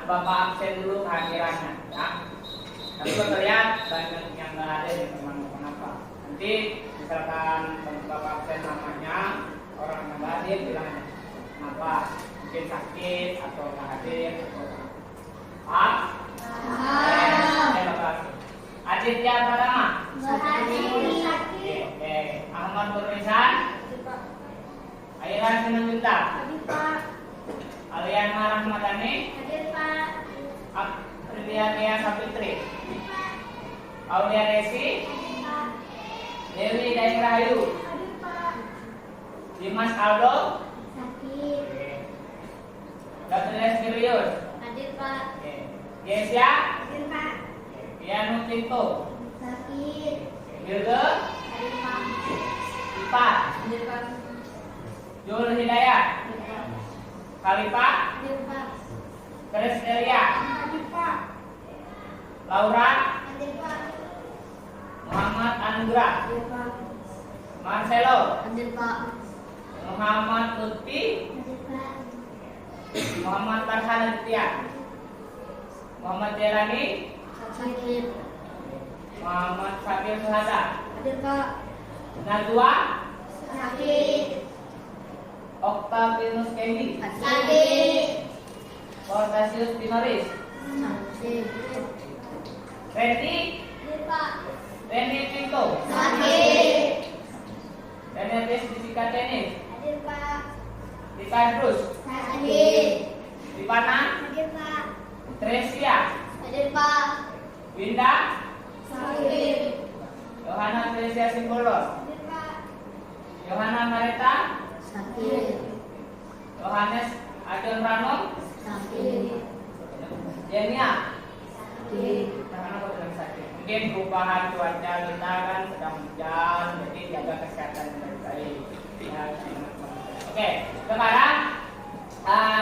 Bapak absen dulu kehadirannya, ya. Tapi terlihat banyak yang nggak ada di teman kenapa? Nanti misalkan Bapak absen namanya orang yang nggak hadir bilang kenapa? Mungkin sakit atau nggak hadir atau Pak? Bapak Aditya Pratama? Sakit. Oke. Ahmad Nurmisan? Airan Sinulinta? Aliana Rahmadani? Aprilia Sapitri? Aulia Resi? Dewi Dairahayu? Dimas Aldo? Gabriel Sirius? Gesia? Pianu Tinto? Hilde? Ipa? Jul Hidayat? Khalifah? Chris Delia? Laura? Muhammad Anugrah? Marcelo? Muhammad Lutfi? Muhammad Farhan Aditya? Muhammad Jelani? Muhammad Fakir Suhada? Najwa? Octavianus Kendi? Portasius Dinoris? Randy Pinto? Danetis Jessica Dennis? Dika Drus? Dipana? Tresia? Winda? Yohana Tresia Simbolos? Yohana Mareta? Yohanes Ajon Rano? Jenia? Karena aku bilang sakit. Mungkin perubahan cuaca kita kan sedang hujan, jadi jaga kesehatan dengan baik. Ya, oke, sekarang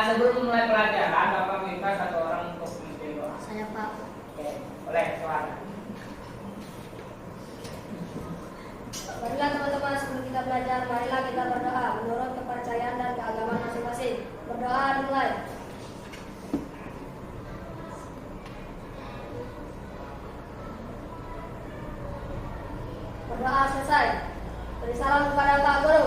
sebelum mulai pelajaran, Bapak minta satu orang untuk memimpin doa. Saya Pak. Oke, boleh suara. Marilah teman-teman sebelum kita belajar, marilah kita berdoa menurut kepercayaan dan keagamaan masing-masing. Berdoa dimulai. Berdoa selesai. Beri salam kepada Pak Guru.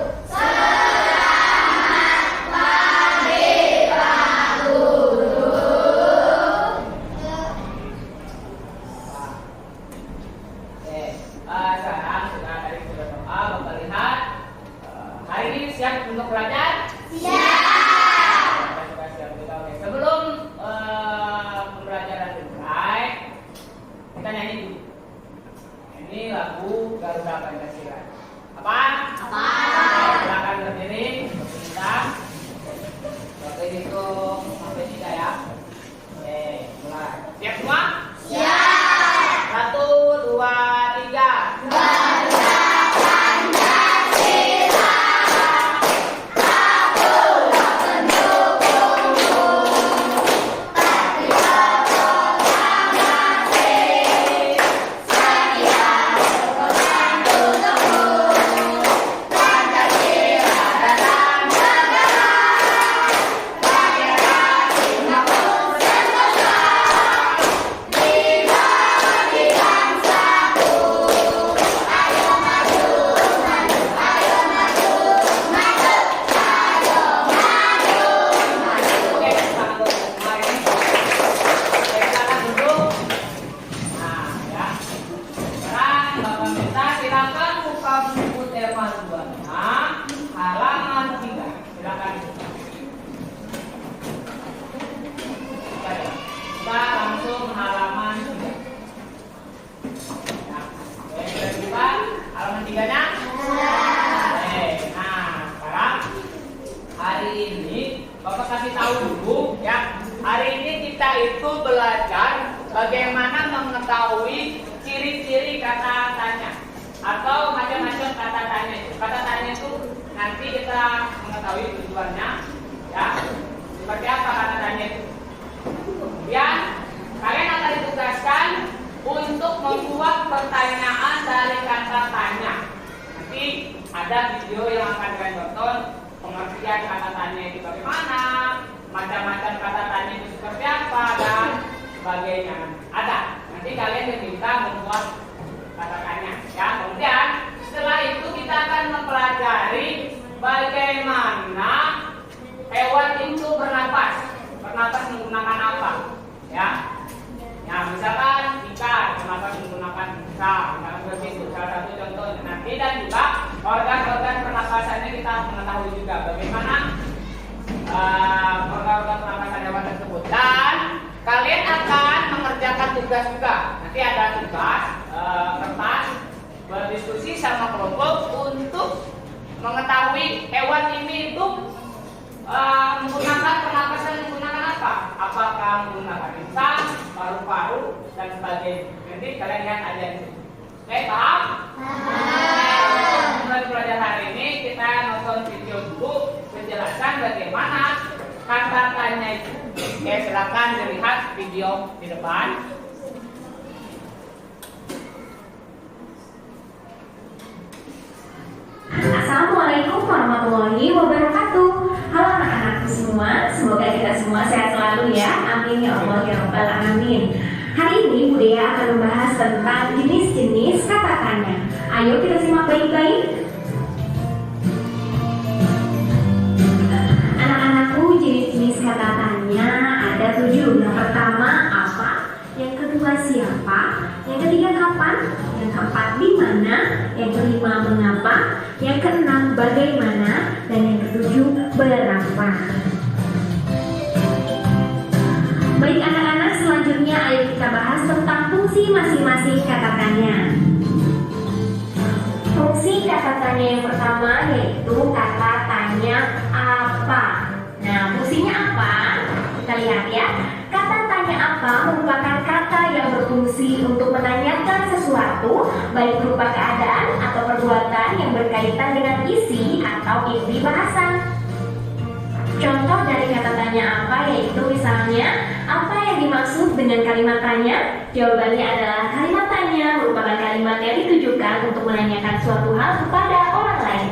Sekarang sudah dari sudah doa, Bapak lihat hari ini siap untuk belajar? Sudah siap juga. Oke. Sebelum pembelajaran dimulai, kita nyanyi dulu. Ini lagu Garuda Pancasila. Apa? Silakan berdiri untuk kita. Oke, hitung sampai 3 ya. Oke, mulai. Siap semua? Siap. 1, 2, 3. Bagaimana mengetahui ciri-ciri kata tanya atau macam-macam kata tanya itu. Kata tanya itu nanti kita mengetahui tujuannya, ya. Seperti apa kata tanya itu. Kemudian kalian akan ditugaskan untuk membuat pertanyaan dari kata tanya. Nanti ada video yang akan kalian tonton pengertian kata tanya. tanya itu bagaimana, macam-macam kata tanya itu seperti apa, dan sebagainya. Ada. Nanti kalian diminta membuat kata tanya. Ya, kemudian setelah itu kita akan mempelajari bagaimana hewan itu bernapas. Bernapas menggunakan apa? Ya. Ya, misalkan ikan bernapas menggunakan bisa, misalkan begitu. Salah satu contohnya. Nanti dan juga organ-organ pernapasannya kita mengetahui juga bagaimana organ-organ pernapasan hewan tersebut. Dan kalian akan mengerjakan tugas juga. Nanti ada tugas kertas berdiskusi sama kelompok untuk mengetahui hewan ini itu menggunakan pernapasan menggunakan apa? Apakah menggunakan insang, paru-paru, dan sebagainya. Nanti kalian lihat aja itu. Oke, paham? Mulai belajar hari ini kita nonton video dulu penjelasan bagaimana kata tanya itu. Oke, silakan dilihat video di depan. Assalamualaikum warahmatullahi wabarakatuh. Halo anak-anakku semua, semoga kita semua sehat selalu ya. Amin ya Allah ya Rabbal alamin. Hari ini Budaya akan membahas tentang jenis-jenis kata tanya. Ayo kita simak baik-baik. Anak-anakku, jenis-jenis kata tanya ada 7. Yang pertama apa? Yang kedua siapa? Yang ketiga kapan? Yang keempat di mana? Yang kelima mengapa? Yang keenam bagaimana? Dan yang ketujuh berapa? Baik anak-anak, selanjutnya ayo kita bahas tentang fungsi masing-masing kata tanya. Fungsi kata tanya yang pertama yaitu kata tanya apa. Nah, fungsinya apa? Kita lihat ya. Kata tanya apa merupakan kata yang berfungsi untuk menanyakan sesuatu, baik berupa keadaan atau perbuatan yang berkaitan dengan isi atau inti bahasan. Contoh dari kata tanya apa yaitu misalnya, apa yang dimaksud dengan kalimat tanya? Jawabannya adalah kalimat tanya merupakan kalimat yang ditujukan untuk menanyakan suatu hal kepada orang lain.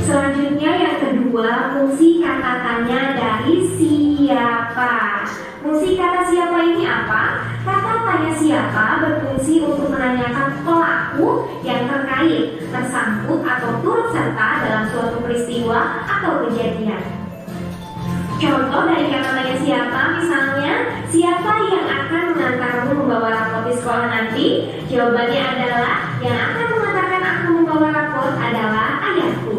Selanjutnya yang kedua, fungsi kata tanya dari siapa. Fungsi kata siapa ini apa? Kata tanya siapa berfungsi untuk menanyakan pelaku yang terkait, tersangkut atau turut serta dalam suatu peristiwa atau kejadian. Contoh dari kata tanya siapa misalnya, siapa yang akan mengantarmu membawa rapot di sekolah nanti? Jawabannya adalah yang akan mengantarkan aku membawa rapot adalah ayahku.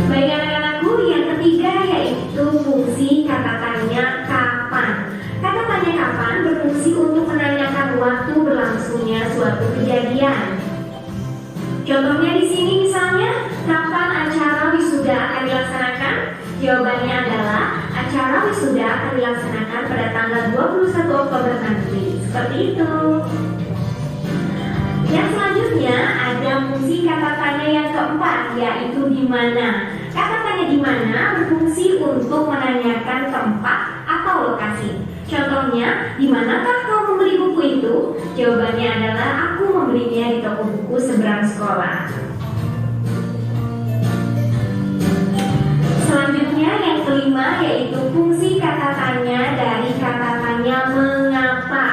Baik anak-anakku, yang ketiga yaitu fungsi kata tanya kapan. Kata tanya kapan berfungsi untuk menanyakan waktu berlangsungnya suatu kejadian. Contohnya di sini misalnya, kapan acara wisuda akan dilaksanakan? Jawabannya adalah acara wisuda akan dilaksanakan pada tanggal 21 Oktober nanti. Seperti itu. Yang selanjutnya ada fungsi kata tanya yang keempat yaitu di mana. Kata tanya di mana berfungsi untuk menanyakan tempat atau lokasi. Contohnya, di manakah kau membeli buku itu? Jawabannya adalah aku membelinya di toko buku seberang sekolah. Selanjutnya yang kelima yaitu fungsi kata tanya dari kata tanya mengapa.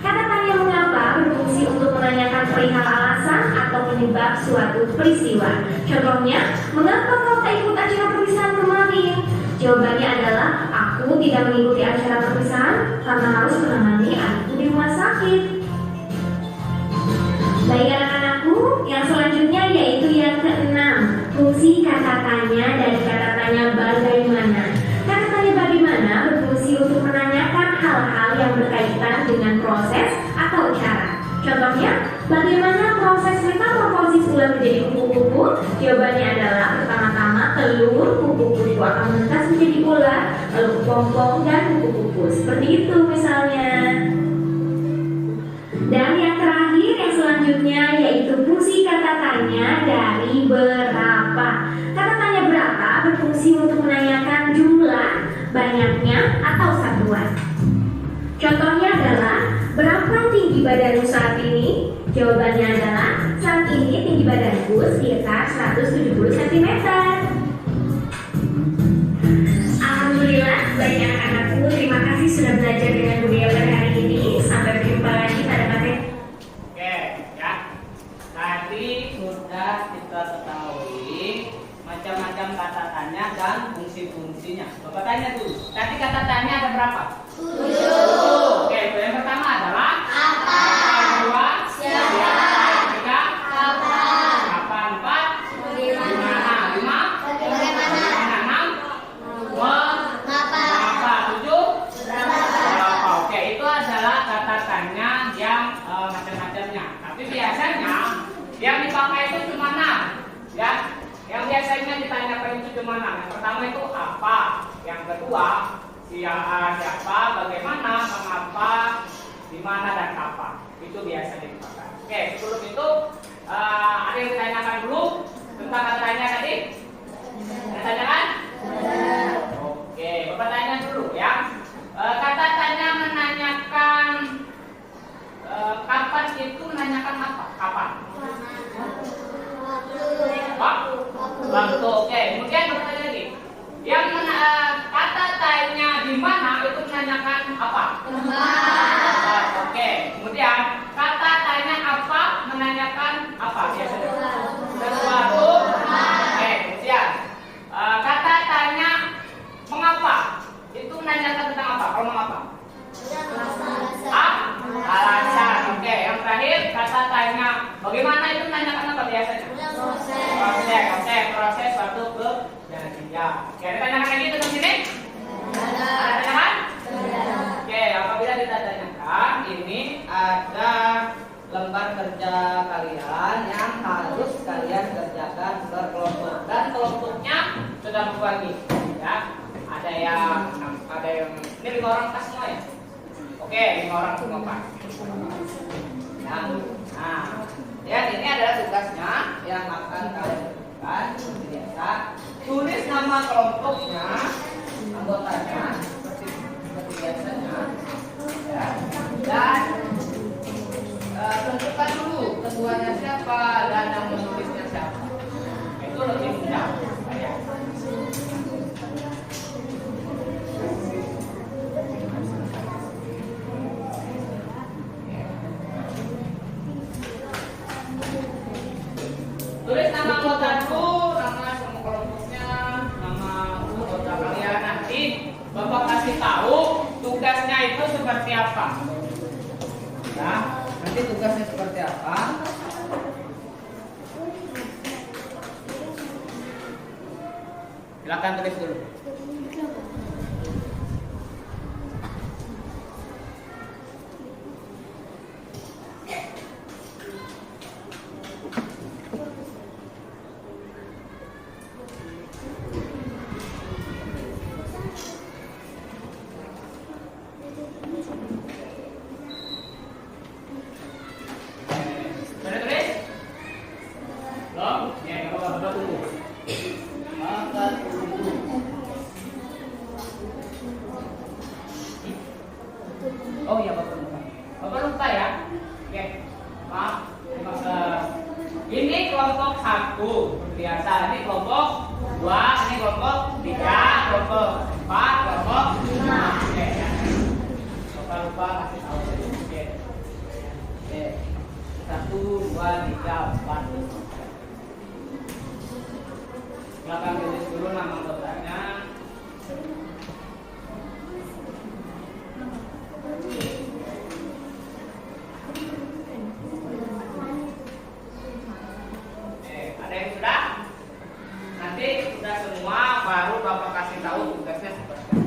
Kata tanya mengapa berfungsi untuk menanyakan perihal alasan atau penyebab suatu peristiwa. Contohnya, mengapa kau tak ikut acara perpisahan kemarin? Jawabannya adalah aku tidak mengikuti acara perpisahan karena harus menemani adikku di rumah sakit. Baik anak-anakku, yang selanjutnya yaitu yang keenam, fungsi kata tanya dari kata tanya bagaimana. Kata tanya bagaimana berfungsi untuk menanyakan hal-hal yang berkaitan dengan proses atau cara. Contohnya, bagaimana proses metamorfosis ular menjadi kupu-kupu? Jawabannya adalah pertama-tama telur kupu-kupu akan menetas menjadi ular, lalu kepompong dan kupu-kupu. Seperti itu misalnya. Dan yang terakhir yang selanjutnya yaitu fungsi kata tanya dari berapa. Kata tanya berapa berfungsi untuk menanyakan jumlah, banyaknya, atau satuan. Contohnya adalah berapa tinggi badanmu saat ini? Jawabannya adalah saat ini tinggi badanku sekitar 170 cm. Alhamdulillah, baik anak-anakku, terima kasih sudah belajar dengan Bu Dia pada hari ini. Sampai berjumpa lagi pada materi. Oke, ya. Tadi sudah kita ketahui macam-macam kata tanya dan fungsi-fungsinya. Bapak tanya dulu. Tadi kata tanya ada berapa? 7. Oke, yang pertama adalah apa? Yang kedua siapa? Yang ketiga apa? Kapan? 4. Di mana? 5. Bagaimana? 6. Mengapa? 7. Berapa? Oke, itu adalah kata tanya yang macam-macamnya. Tapi biasanya yang dipakai itu cuma 6, ya. Yang biasanya ditanyakan itu cuma 6. Yang pertama itu apa? Yang kedua siapa, bagaimana, mengapa, di mana dan kapan. Itu biasanya dipakai. Oke, sebelum itu ada yang ditanyakan dulu tentang kata tanya tadi? Ada tanyakan? Oke, Bapak tanya dulu ya. Kata tanya menanyakan kapan itu menanyakan apa? Kapan? Waktu. Oke, kemudian bertanya lagi. Yang kata tanya di mana itu menanyakan apa? Tempat. Oke, kemudian kata tanya apa menanyakan apa? Biasanya sesuatu. Oke, kemudian kata tanya mengapa itu menanyakan tentang apa? Kalau mengapa? Alasan. Oke, yang terakhir kata tanya bagaimana itu menanyakan apa biasanya? Proses suatu kejadian. Oke, ada tanyakan lagi tentang sini? Ada tanyakan? Oke, apabila kita tanyakan, ini ada lembar kerja kalian yang harus kalian kerjakan berkelompok dan kelompoknya sudah berbagi. Ya, ada yang ini 5 orang pas semua ya? Oke, 5 orang semua pas. Ya, ini adalah tugasnya yang akan kalian lakukan seperti biasa. Tulis nama kelompoknya, anggotanya seperti biasanya. Ya. Dan tentukan dulu ketuanya siapa dan yang menulisnya siapa. Itu lebih mudah. Ya. Tulis nama anggotaku, nama semua kelompoknya, nama anggota kalian. Nanti Bapak kasih tahu tugasnya itu seperti apa. Ya, nanti tugasnya seperti apa. Silakan tulis dulu. Oh iya, Bapak lupa. Bapak lupa ya. Oke, maaf. Ini kelompok 1 biasa. Ini kelompok 2, ini kelompok 3, kelompok 4, kelompok 5. Oke ya. Bapak lupa kasih tahu. Oke. Oke. 1, 2, 3, 4. Silakan tulis dulu nama anggotanya. Ada yang sudah? Nanti sudah semua baru Bapak kasih tahu tugasnya seperti apa.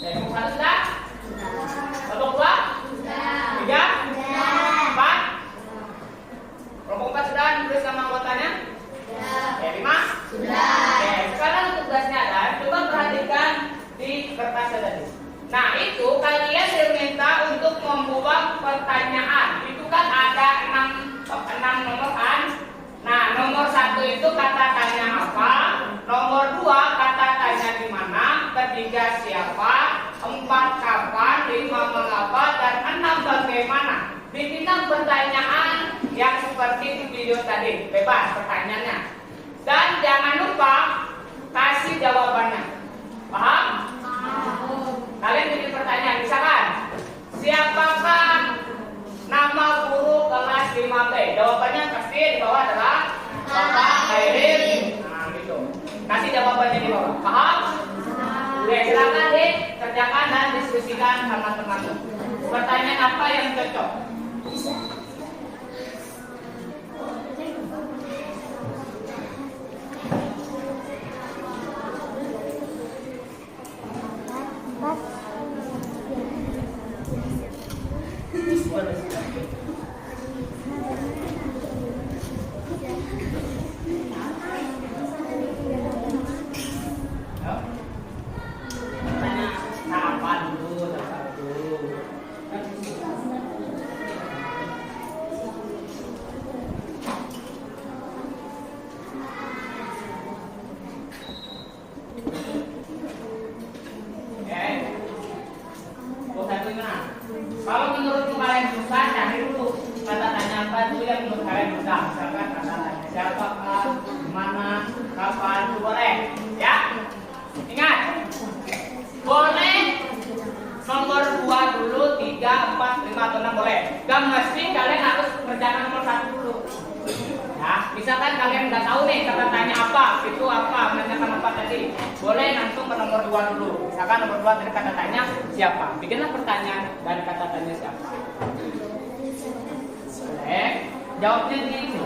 Kelompok 1 sudah? Kelompok 2? Sudah. 3? Sudah. 4? Kelompok 4 sudah menulis nama anggotanya? Sudah. Oke, 5? Sudah. Oke, sekarang tugasnya adalah coba perhatikan di kertasnya tadi. Nah, itu kalian diminta untuk membuat pertanyaan. Itu kan ada 6 nomor kan? Nah, nomor 1 itu kata tanya apa? Nomor 2 kata tanya ketiga siapa, 4 kapan, 5 mengapa, dan 6 bagaimana. Bikinlah pertanyaan yang seperti di video tadi, bebas pertanyaannya. Dan jangan lupa kasih jawabannya. Paham? Kalian bikin pertanyaan, misalkan siapakah nama guru kelas 5B? Jawabannya pasti di bawah adalah Bapak Khairil. Nah gitu. Kasih jawabannya di bawah. Paham? Oke, silakan dikerjakan dan diskusikan sama teman-teman. Pertanyaan apa yang cocok? Kalau menurut kalian susah, cari dulu kata tanya apa itu yang menurut kalian mudah. Misalkan kata tanya siapakah, mana, kapan, itu boleh. Ya, ingat, boleh nomor 2 dulu, 3, 4, 5 atau 6 boleh. Gak mesti kalian harus kerjakan nomor 1 dulu. Ya, misalkan kalian nggak tahu nih kata tanya apa, itu apa, menanyakan apa tadi, boleh langsung ke nomor 2 dulu. Misalkan nomor 2 dari kata tanya siapa, bikinlah pertanyaan dari kata tanya siapa. Boleh, jawabnya gini.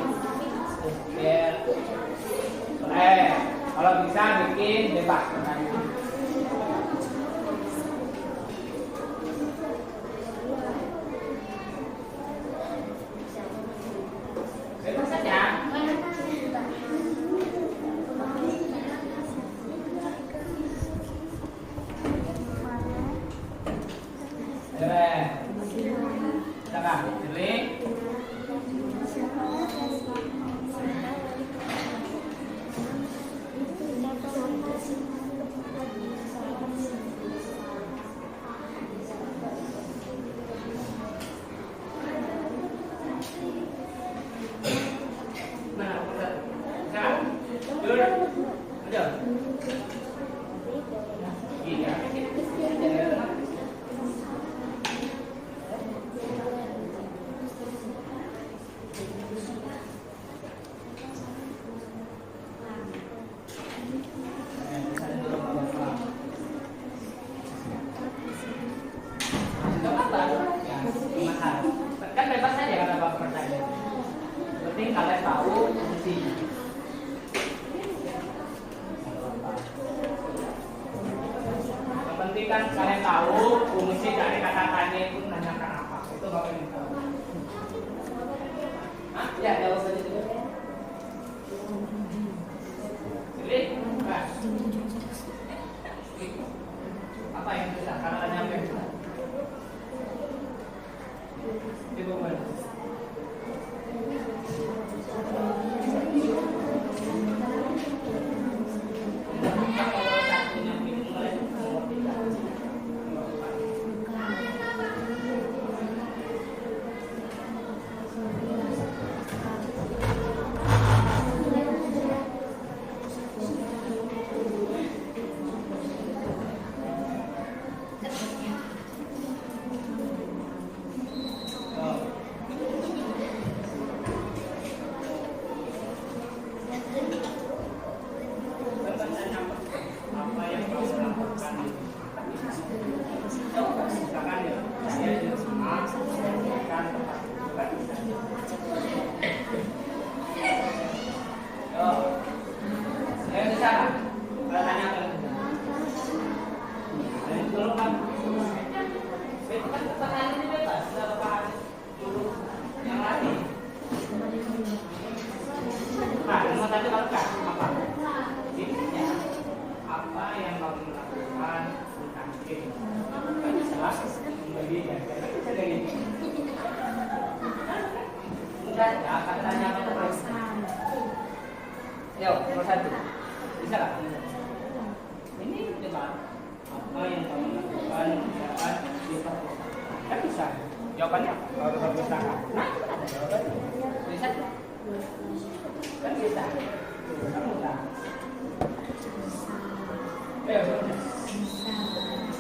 Boleh, kalau bisa bikin bebas pertanyaan. Bebas saja. Kan bebas saja kata Bapak pertanyaan. Penting kalian tahu fungsinya. Yang penting kan kalian tahu fungsi dari kata tanya itu menanyakan apa. Itu Bapak yang tahu. Hah? Ya, jawab saja dulu. Jadi, apa yang bisa? Kata tanya apa yang bisa? bisa. Jawabannya apa? Kalau udah bisa. Nah, jawabannya. Bisa. Kan bisa. Kan mudah. Ayo, mudah.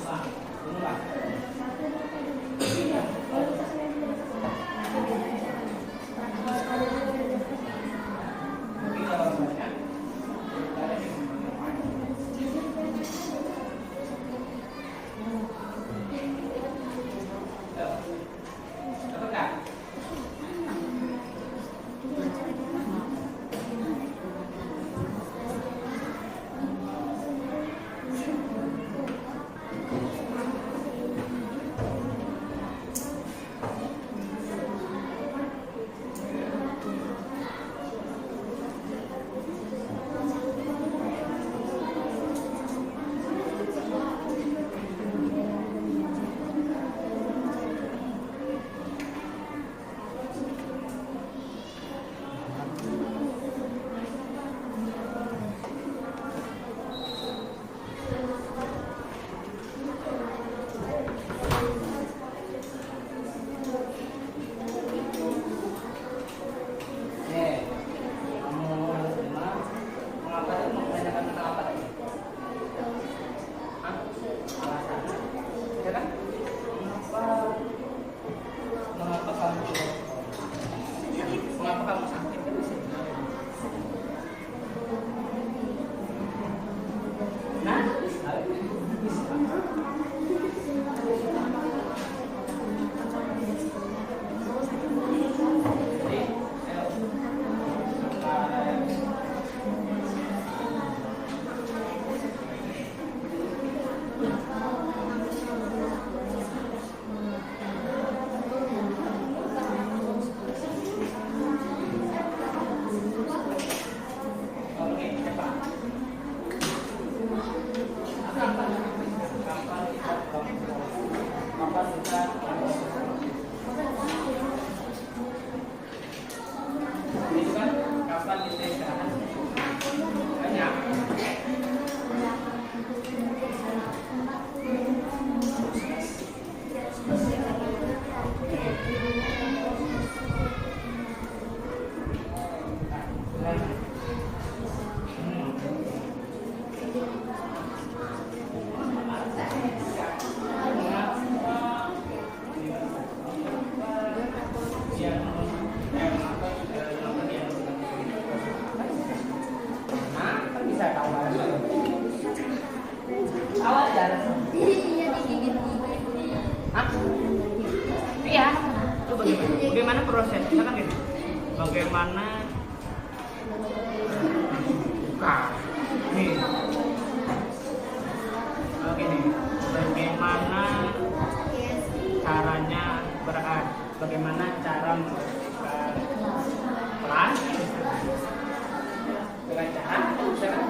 Nah, mudah. Iya. Itu bagaimana proses? Misalkan gini. Bagaimana buka. Nih. Begini. Bagaimana caranya berat? Bagaimana cara membuka pelan? Dengan cara misalkan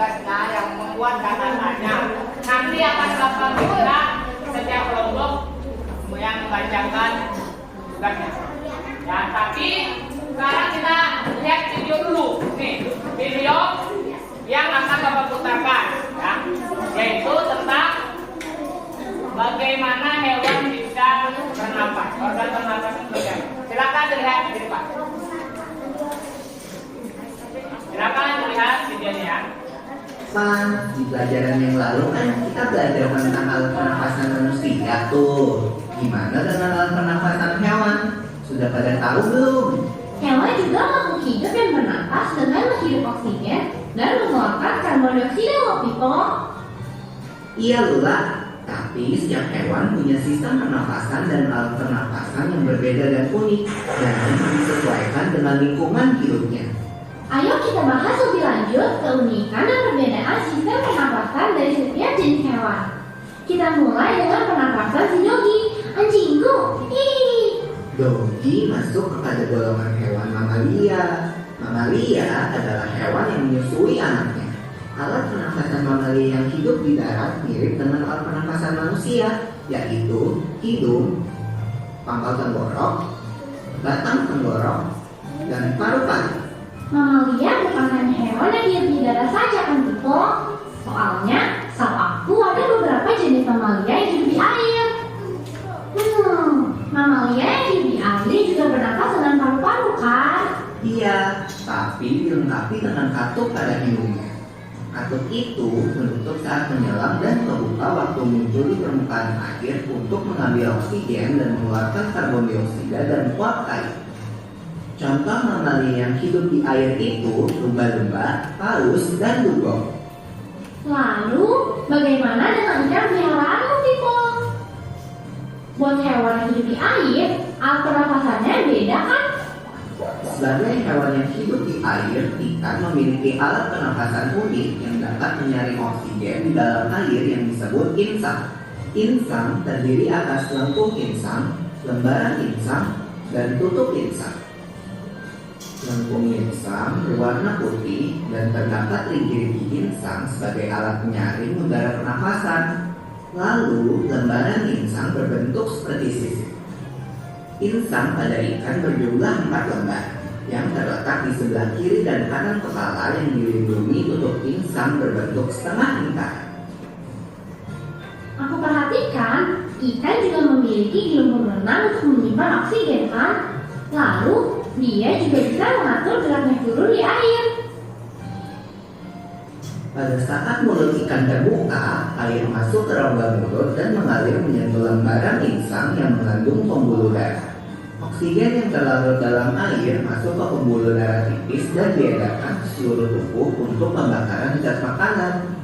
tugasnya yang membuat kata tanya. Nanti akan Bapak minta setiap kelompok yang membacakan tugasnya. Ya, tapi sekarang kita lihat video dulu. Nih, video yang akan Bapak putarkan, ya, yaitu tentang bagaimana hewan bisa bernapas, organ bernapas itu. Silakan dilihat di depan. Silakan dilihat videonya, ya. Pak, di pelajaran yang lalu kan kita belajar tentang alat pernafasan manusia tuh. Gimana dengan alat pernafasan hewan? Sudah pada tahu belum? Hewan juga makhluk hidup yang bernapas dengan menghirup oksigen dan mengeluarkan karbon dioksida loh, Pipo. Iya Lula, tapi setiap hewan punya sistem pernafasan dan alat pernafasan yang berbeda dan unik dan harus disesuaikan dengan lingkungan hidupnya. Ayo kita bahas lebih lanjut keunikan dan perbedaan sistem pernapasan dari setiap jenis hewan. Kita mulai dengan pernapasan si Dogi, anjingku. Hihihi. Dogi masuk kepada golongan hewan mamalia. Mamalia adalah hewan yang menyusui anaknya. Alat pernafasan mamalia yang hidup di darat mirip dengan alat pernafasan manusia, yaitu hidung, pangkal tenggorok, batang tenggorok, dan paru-paru. Mamalia bukan hanya hewan yang hidup di darat saja kan, Pipo? Soalnya, setahu aku ada beberapa jenis mamalia yang hidup di air. Mamalia yang hidup di air juga bernapas dengan paru-paru kan? Iya, tapi dilengkapi dengan katup pada hidungnya. Katup itu menutup saat menyelam dan terbuka waktu muncul di permukaan air untuk mengambil oksigen dan mengeluarkan karbon dioksida dan uap air. Contoh mamalia yang hidup di air itu lumba-lumba, paus, dan dugong. Lalu, bagaimana dengan ikan peliharaanmu, Pipo? Buat hewan yang hidup di air, alat pernapasannya beda kan? Sebagai hewan yang hidup di air, ikan memiliki alat pernapasan unik yang dapat menyaring oksigen di dalam air yang disebut insang. Insang terdiri atas lengkung insang, lembaran insang, dan tutup insang. Lengkung insang berwarna putih dan terdapat linggir insang sebagai alat penyaring udara pernapasan. Lalu, lembaran insang berbentuk seperti sisir. Insang pada ikan berjumlah 4 lembar yang terletak di sebelah kiri dan kanan kepala yang dilindungi tutup insang berbentuk setengah lingkaran. Aku perhatikan, ikan juga memiliki gelembung renang untuk menyimpan oksigen kan? Lalu, dia juga bisa mengatur geraknya guru di air. Pada saat mulut ikan terbuka, air masuk ke rongga mulut dan mengalir menyentuh lembaran insang yang mengandung pembuluh darah. Oksigen yang terlarut dalam air masuk ke pembuluh darah tipis dan diedarkan ke seluruh tubuh untuk pembakaran zat makanan.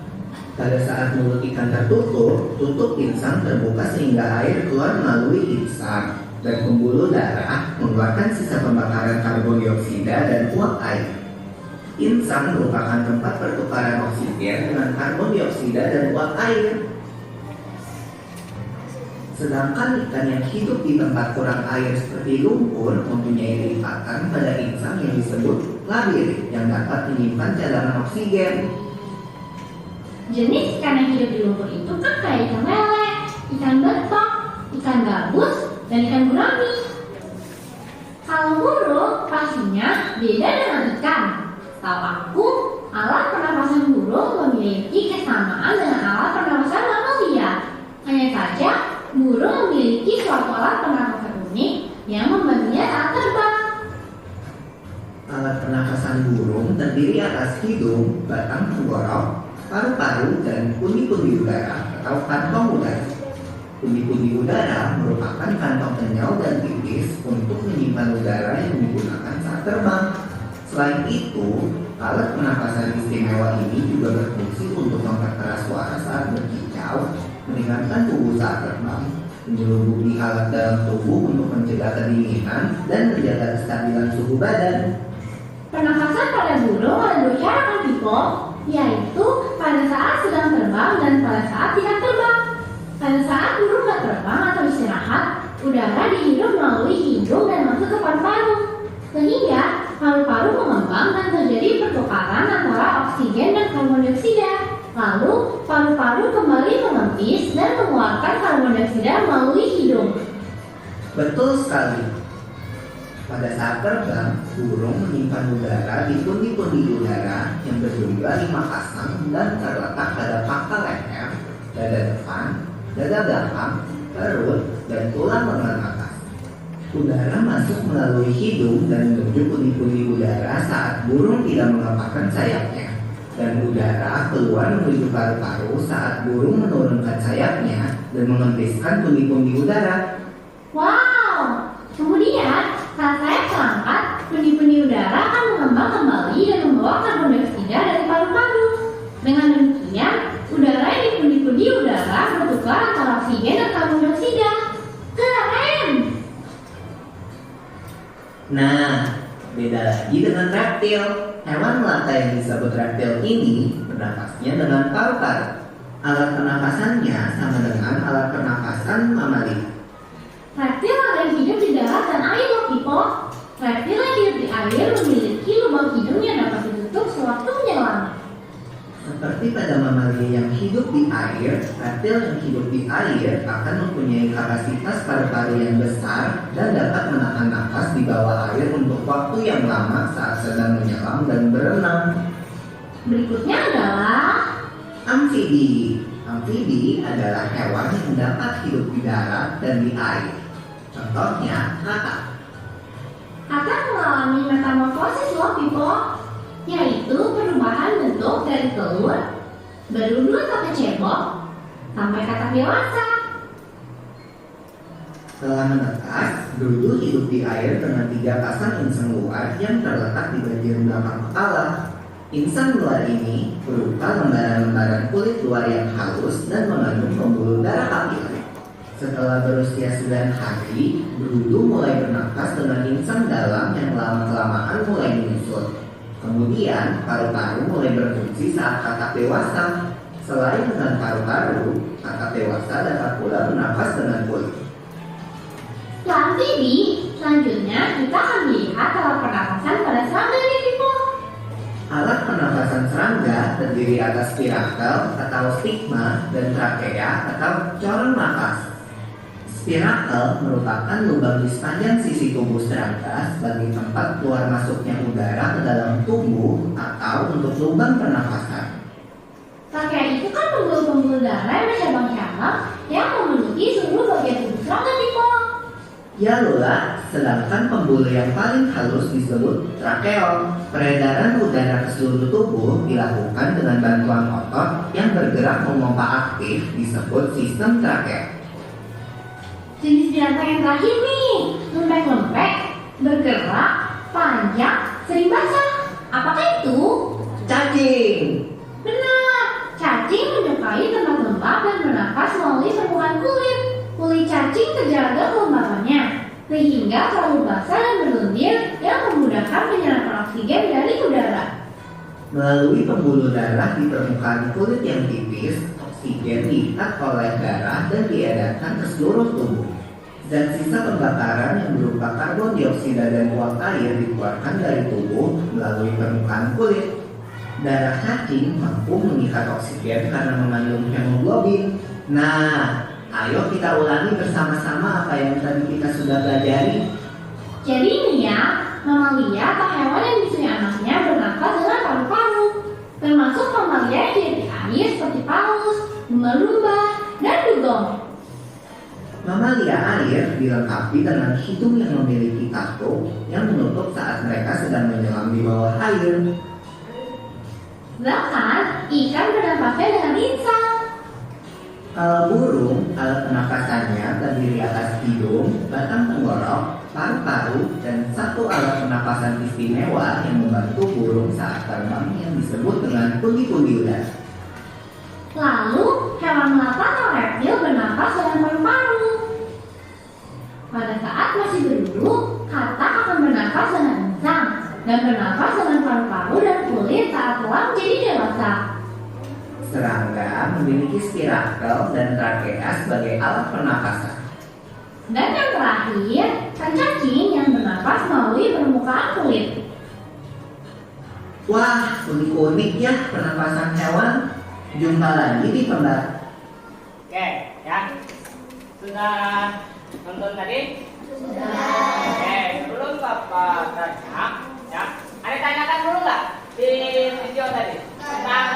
Pada saat mulut ikan tertutup, tutup insang terbuka sehingga air keluar melalui insang dan pembuluh darah mengeluarkan sisa pembakaran karbon dioksida dan uap air. Insang merupakan tempat pertukaran oksigen dengan karbon dioksida dan uap air. Sedangkan ikan yang hidup di tempat kurang air seperti lumpur mempunyai lipatan pada insang yang disebut labirin yang dapat menyimpan cadangan oksigen. Jenis ikan yang hidup di lumpur itu kan kayak ikan lele, ikan betok, ikan gabus, dan ikan gurami. Kalau burung pastinya beda dengan ikan. Tahu aku, alat pernapasan burung memiliki kesamaan dengan alat pernapasan mamalia. Hanya saja, burung memiliki suatu alat pernapasan unik yang membantunya saat terbang. Alat pernapasan burung terdiri atas hidung, batang tenggorok, paru-paru, dan pundi-pundi udara atau kantong udara. Pundi-pundi udara merupakan kantong kenyal dan tipis untuk menyimpan udara yang digunakan saat terbang. Selain itu, alat pernapasan istimewa ini juga berfungsi untuk memperkeras suara saat berkicau, meringankan tubuh saat terbang, menyelubungi alat dalam tubuh untuk mencegah kedinginan, dan menjaga kestabilan suhu badan. Pernapasan pada burung ada 2 cara kan, Pipo, yaitu pada saat sedang terbang dan pada saat tidak terbang. Pada saat burung tidak terbang atau istirahat, udara dihirup melalui hidung dan masuk ke paru-paru, sehingga paru-paru mengembang dan terjadi pertukaran antara oksigen dan karbon dioksida. Lalu paru-paru kembali mengempis dan mengeluarkan karbon dioksida melalui hidung. Betul sekali. Pada saat terbang, burung menyimpan udara di pundi-pundi udara yang berjumlah 5 pasang dan terletak pada pangkal leher, dada depan, dada belakang, perut, dan tulang lengan atas. Udara masuk melalui hidung dan menuju pundi-pundi udara saat burung tidak mengepakkan sayapnya. Dan udara keluar menuju paru-paru saat burung menurunkan sayapnya dan mengempiskan pundi-pundi udara. Wow! Kemudian, saat sayap terangkat, pundi-pundi udara akan mengembang kembali dan membawa karbon dioksida dari paru-paru. Dengan demikian, udara yang di pundi-pundi udara bertukar antara oksigen dan karbon dioksida. Keren! Nah, beda lagi dengan reptil. Hewan melata yang disebut reptil ini bernafasnya dengan paru-paru. Alat pernapasannya sama dengan alat pernapasan mamalia. Reptil ada yang hidup di darat dan air loh, Pipo. Reptil yang hidup di air memiliki lubang hidung yang dapat ditutup sewaktu menyelam. Seperti pada mamalia yang hidup di air, reptil yang hidup di air akan mempunyai kapasitas paru-paru yang besar dan dapat menahan nafas di bawah air untuk waktu yang lama saat sedang menyelam dan berenang. Berikutnya adalah Amfibi. Amfibi adalah hewan yang dapat hidup di darat dan di air. Contohnya, kakak. akan mengalami metamorfosis loh, Pipo, yaitu perubahan bentuk dari telur, berudu atau kecebok, sampai katak dewasa. Setelah menetas, berudu hidup di air dengan 3 pasang insang luar yang terletak di bagian belakang kepala. Insang luar ini berupa lembaran-lembaran kulit luar yang halus dan mengandung pembuluh darah kapil. Setelah berusia 9 hari, berudu mulai bernafas dengan insang dalam yang lama-kelamaan mulai menyusut. Kemudian, paru-paru mulai berfungsi saat katak dewasa. Selain dengan paru-paru, katak dewasa dapat pula bernafas dengan kulit. Setelah amfibi, selanjutnya kita akan melihat alat pernapasan pada serangga nih, Pipo. Alat pernapasan serangga terdiri atas spirakel atau stigma dan trakea atau corong nafas. Spirakel merupakan lubang di sepanjang sisi tubuh serangga sebagai tempat keluar masuknya udara ke dalam tubuh atau untuk lubang pernapasan. Trakea itu kan pembuluh-pembuluh darah yang bercabang-cabang yang memenuhi seluruh bagian tubuh serangga, Pipo. Ya Lola, sedangkan pembuluh yang paling halus disebut trakeom. Peredaran udara ke seluruh tubuh dilakukan dengan bantuan otot yang bergerak memompa aktif disebut sistem trakea. Jenis binatang yang terakhir nih, lempek-lempek, bergerak, panjang, sering basah. Apakah itu? Cacing. Benar, cacing menyukai tempat lembab dan bernafas melalui permukaan kulit. Kulit cacing terjaga kelembabannya, sehingga terlalu basah dan berlendir yang memudahkan penyerapan oksigen dari udara. Melalui pembuluh darah di permukaan kulit yang tipis, oksigen diikat oleh darah dan diedarkan ke seluruh tubuh. Dan sisa pembakaran yang berupa karbon dioksida dan uap air dikeluarkan dari tubuh melalui permukaan kulit. Darah cacing mampu mengikat oksigen karena mengandung hemoglobin. Nah, ayo kita ulangi bersama-sama apa yang tadi kita sudah pelajari. Jadi ini ya, mamalia atau hewan yang disuni anaknya bernafas dengan paru-paru, termasuk mamalia yang hidup di air seperti paus, lumba-lumba, dan dugong. Mamalia air dilengkapi dengan hidung yang memiliki tato yang menutup saat mereka sedang menyelam di bawah air. Bahkan, ikan bernafasnya dengan insang. Kalau burung, alat pernapasannya terdiri atas hidung, batang tenggorok, paru-paru, dan satu alat pernapasan istimewa yang membantu burung saat terbang yang disebut dengan pundi-pundi udara. Lalu, hewan melata atau reptil bernafas dengan paru-paru. Pada saat masih berudu, katak akan bernafas dengan insang dan bernafas dengan paru-paru dan kulit saat telah menjadi dewasa. Serangga memiliki spirakel dan trakea sebagai alat pernapasan. Dan yang terakhir, cacing yang bernafas melalui permukaan kulit. Wah, unik-unik ya pernapasan hewan. Jumpa lagi di pembahasan. Oke, ya. Sudah nonton tadi? Oke, sebelum Bapak tanya, ya. Ada tanyakan dulu nggak di video tadi tentang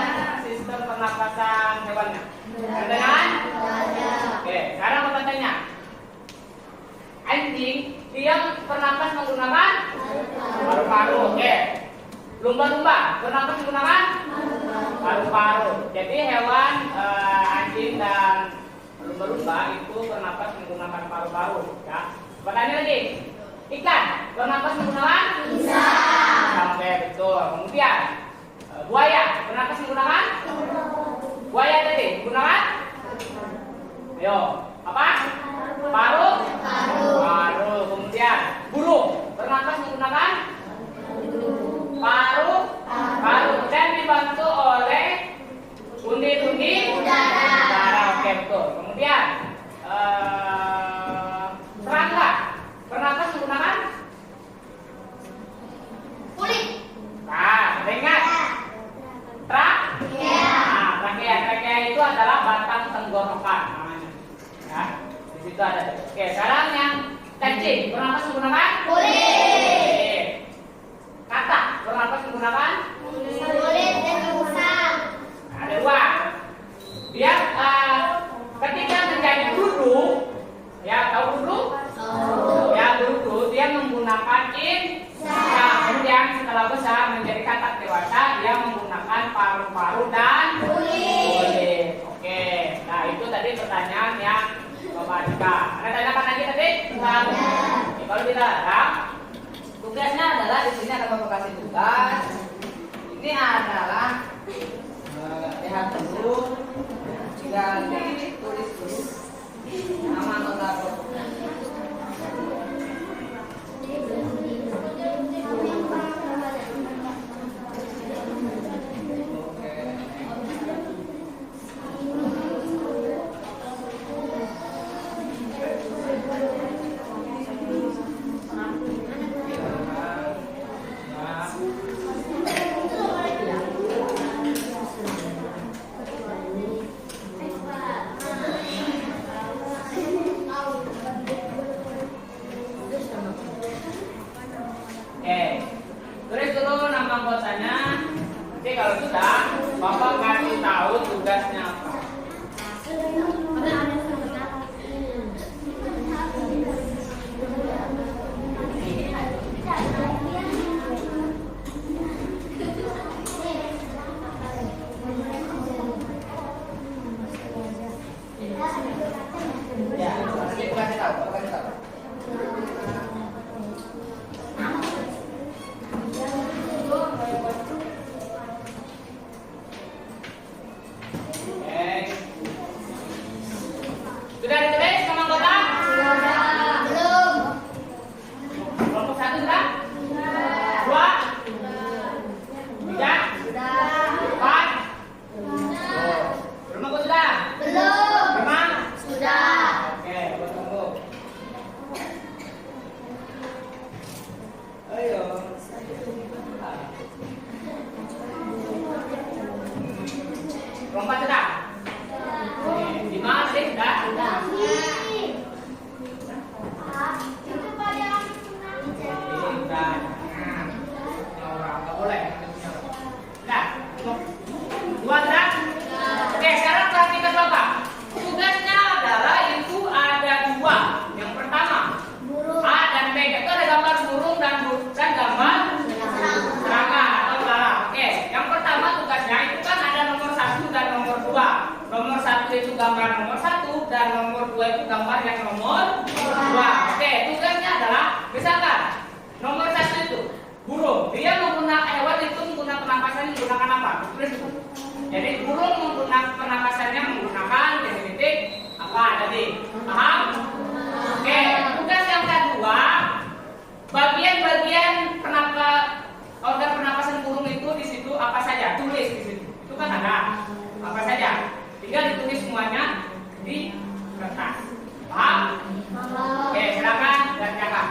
sistem pernapasan hewannya? Ada kan? Oke, sekarang Bapak tanya. Anjing dia bernapas menggunakan paru-paru. Oke. Lumba-lumba bernapas menggunakan paru-paru. Jadi hewan anjing dan lumba-lumba itu bernapas menggunakan paru-paru. Ya. Pertanyaan lagi. Ikan bernapas menggunakan bisa. Sampai betul. Kemudian buaya bernapas menggunakan buaya tadi menggunakan. Ayo, apa? Paru. Kemudian burung bernapas menggunakan paru dan dibantu oleh undi-undi udara. Oke, betul. Kemudian serangga bernapas menggunakan kulit. Nah, ingat trakea itu adalah batang tenggorokan namanya. Ya, di situ ada. Oke, sekarang yang cacing bernapas menggunakan kulit. Katak bernapas menggunakan kulit dan usang. Ada dua. Dia ketika menjadi duduk, ya tahu duduk? Ya duduk dia menggunakan insang. Kemudian setelah besar menjadi katak dewasa dia menggunakan paru-paru dan kulit. Oke, nah itu tadi pertanyaan yang Bapak Dika. Ada tanyakan lagi tadi? Oke, kalau tidak ada, tugasnya adalah di sini ada Bapak kasih tugas. Ini adalah lihat dulu, tinggal ditulis dulu nama anggota kelompoknya. Tulis dulu nama anggotanya. Nanti kalau sudah, Bapak kasih tahu tugasnya apa. Ya, nanti kasih tahu, kasih tahu. Sudah ditulis sama anggota? Belum. Kelompok 1 sudah? 2? 3? Sudah. 4? Belum aku sudah? Belum. 5? Sudah. Oke, aku tunggu. Ayo. Kelompok sudah? 5 tadi sudah? Sudah. Nggak boleh. Nah, 2 sudah? Oke, sekarang perhatikan Bapak. Tugasnya adalah itu ada 2. Yang pertama, A dan B itu ada gambar burung dan gambar serangga atau belalang. Oke, yang pertama tugasnya itu kan ada nomor 1 dan nomor 2. Nomor 1 itu gambar nomor 1 dan nomor 2 itu gambar yang nomor 2. Oke, tugasnya adalah misalkan nomor 1 itu burung. Dia menggunakan hewan itu menggunakan pernapasannya menggunakan apa? Jadi burung menggunakan pernapasannya menggunakan titik apa tadi? Paham? Oke, tugas yang kedua, bagian-bagian organ pernapasan burung itu di situ apa saja? Tulis di situ. Itu kan ada apa saja? Tinggal ditulis semuanya di kertas. Paham? Oke, silakan kerjakan.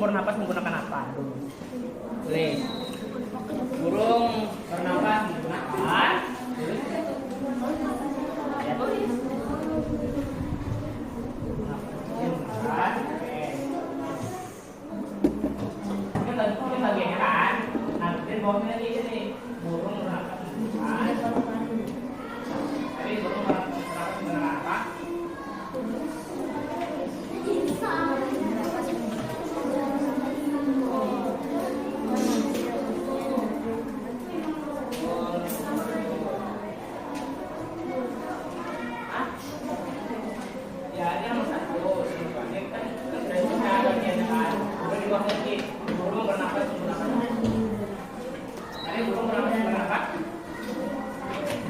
bernapas menggunakan apa? Boleh. Burung bernapas menggunakan ya tuh. Ini bagiannya kan. Nah, di bawahnya lagi ini burung bernapas menggunakan. Tadi burung bernapas menggunakan apa? Ya, ini nomor 1. Ini kan sudah bisa bagiannya kan. Kemudian di bawahnya lagi burung bernapas menggunakan. Tadi burung bernapas menggunakan apa?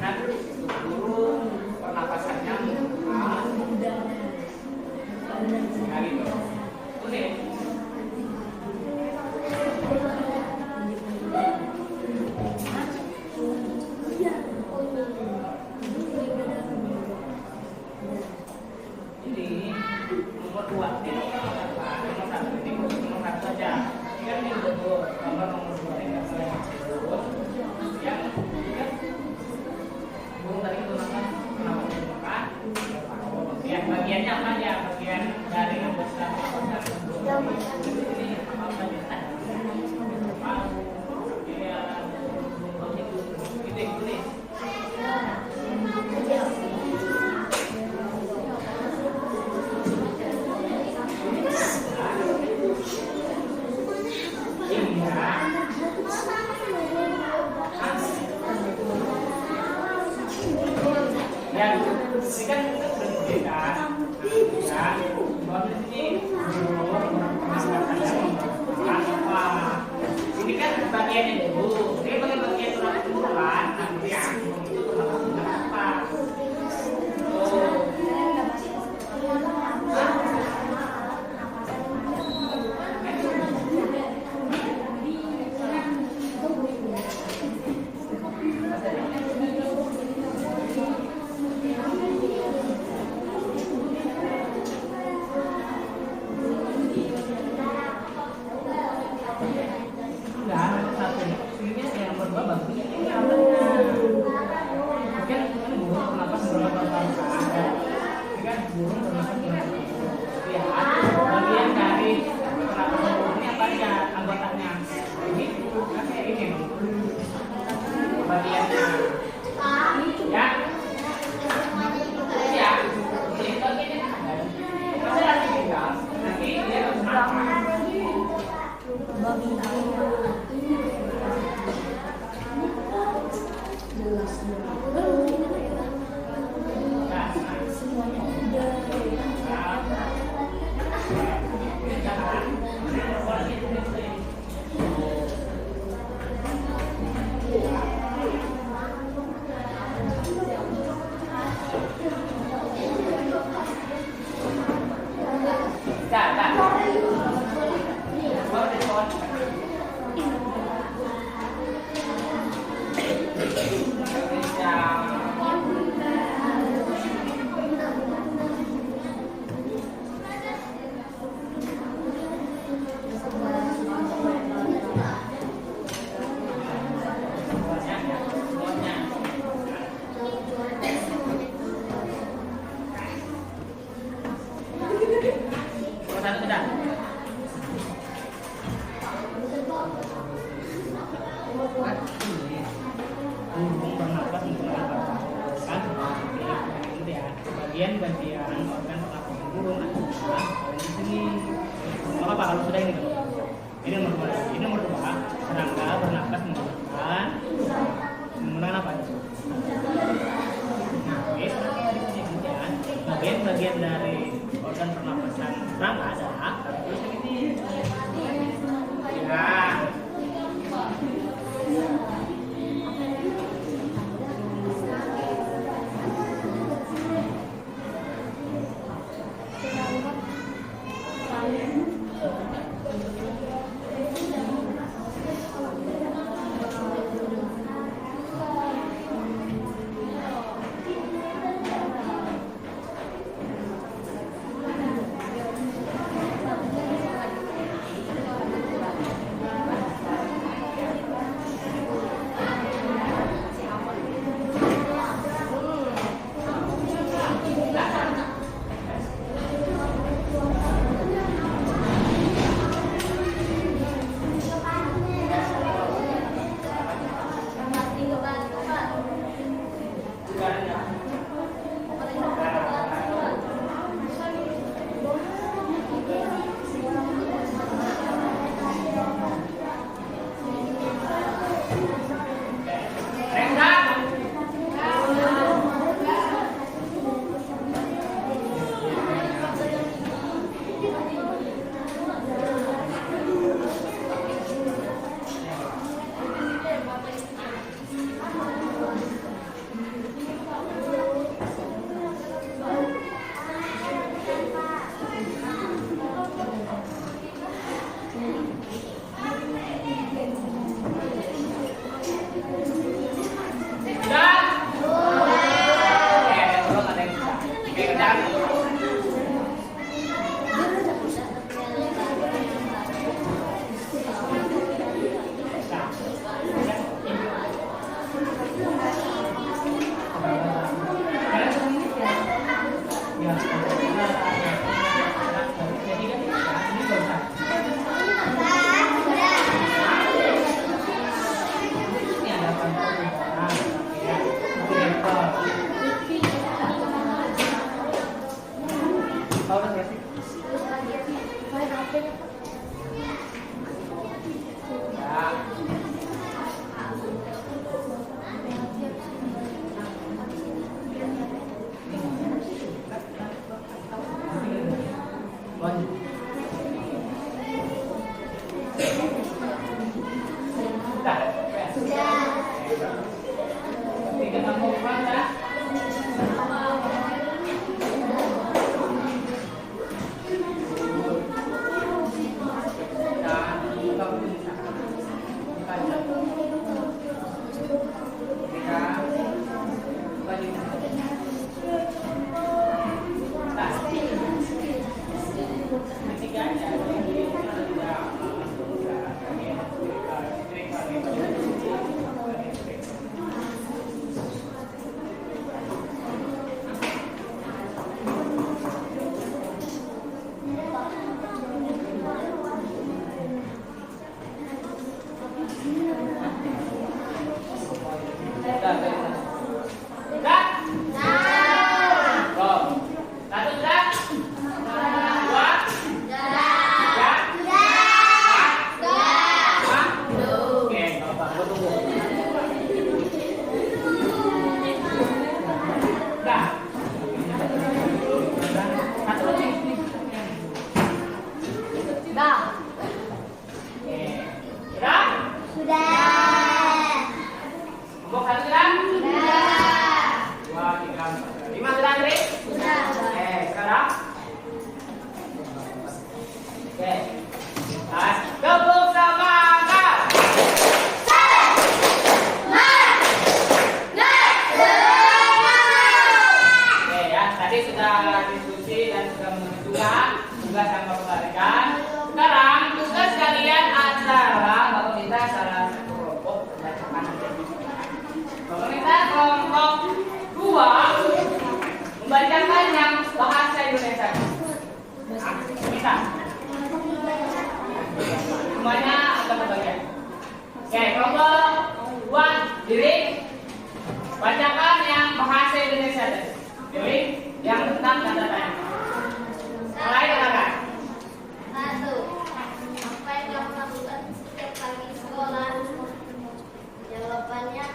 Nah, burung pernapasannya menggunakan. Nah, gitu. Oke. Ini nomor 2. Ini nomor 1. Ini nomor 1 saja. Ini kan ini betul. Nomor 2 ini saya betul. Yang burung tadi menggunakan kenapa menggunakan? Bagiannya apa ya? Bagian dari yang besar. Ini apa saja? Ini. Ya, ini kan berbeda. Ya, bahwa ini ini kan bagiannya dulu. Ini bagian tulang tulang. Nanti ya, itu tulang apa? Bagian dari ini apa aja anggotanya? Ini bagiannya. Ya. Ya. Ini bagiannya ada. Masih lagi tinggal. Nanti dia harus makan. Bagian organ pernapasan burung adalah di sini. Apa kalau sudah ini? Ini nomor 2. Ini nomor 2. Serangga bernapas menggunakan apa? Bagian dari organ pernapasan serangga adalah ini. Ya. semuanya ada pembagian. Oke, kelompok 2 diri bacakan yang bahasa Indonesia tadi. Diri yang tentang tanda tanya. Mulai katakan. 1. Apa yang kamu lakukan setiap pagi sekolah? Jawabannya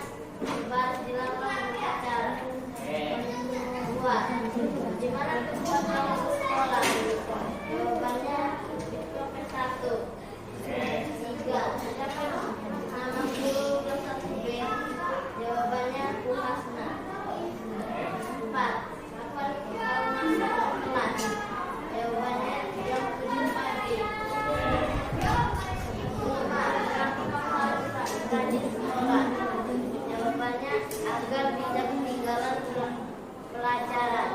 dibahas di lapangan upacara. 2. Di mana tempat kamu sekolah? Jawabannya di kelompok 1. 3. Siapa nama guru kelas 1B? Jawabannya Bu Hasna. 4. Kapan kau masuk kelas? Jawabannya jam 7 pagi. 5. Kenapa kau harus rajin sekolah? Jawabannya agar tidak ketinggalan pelajaran.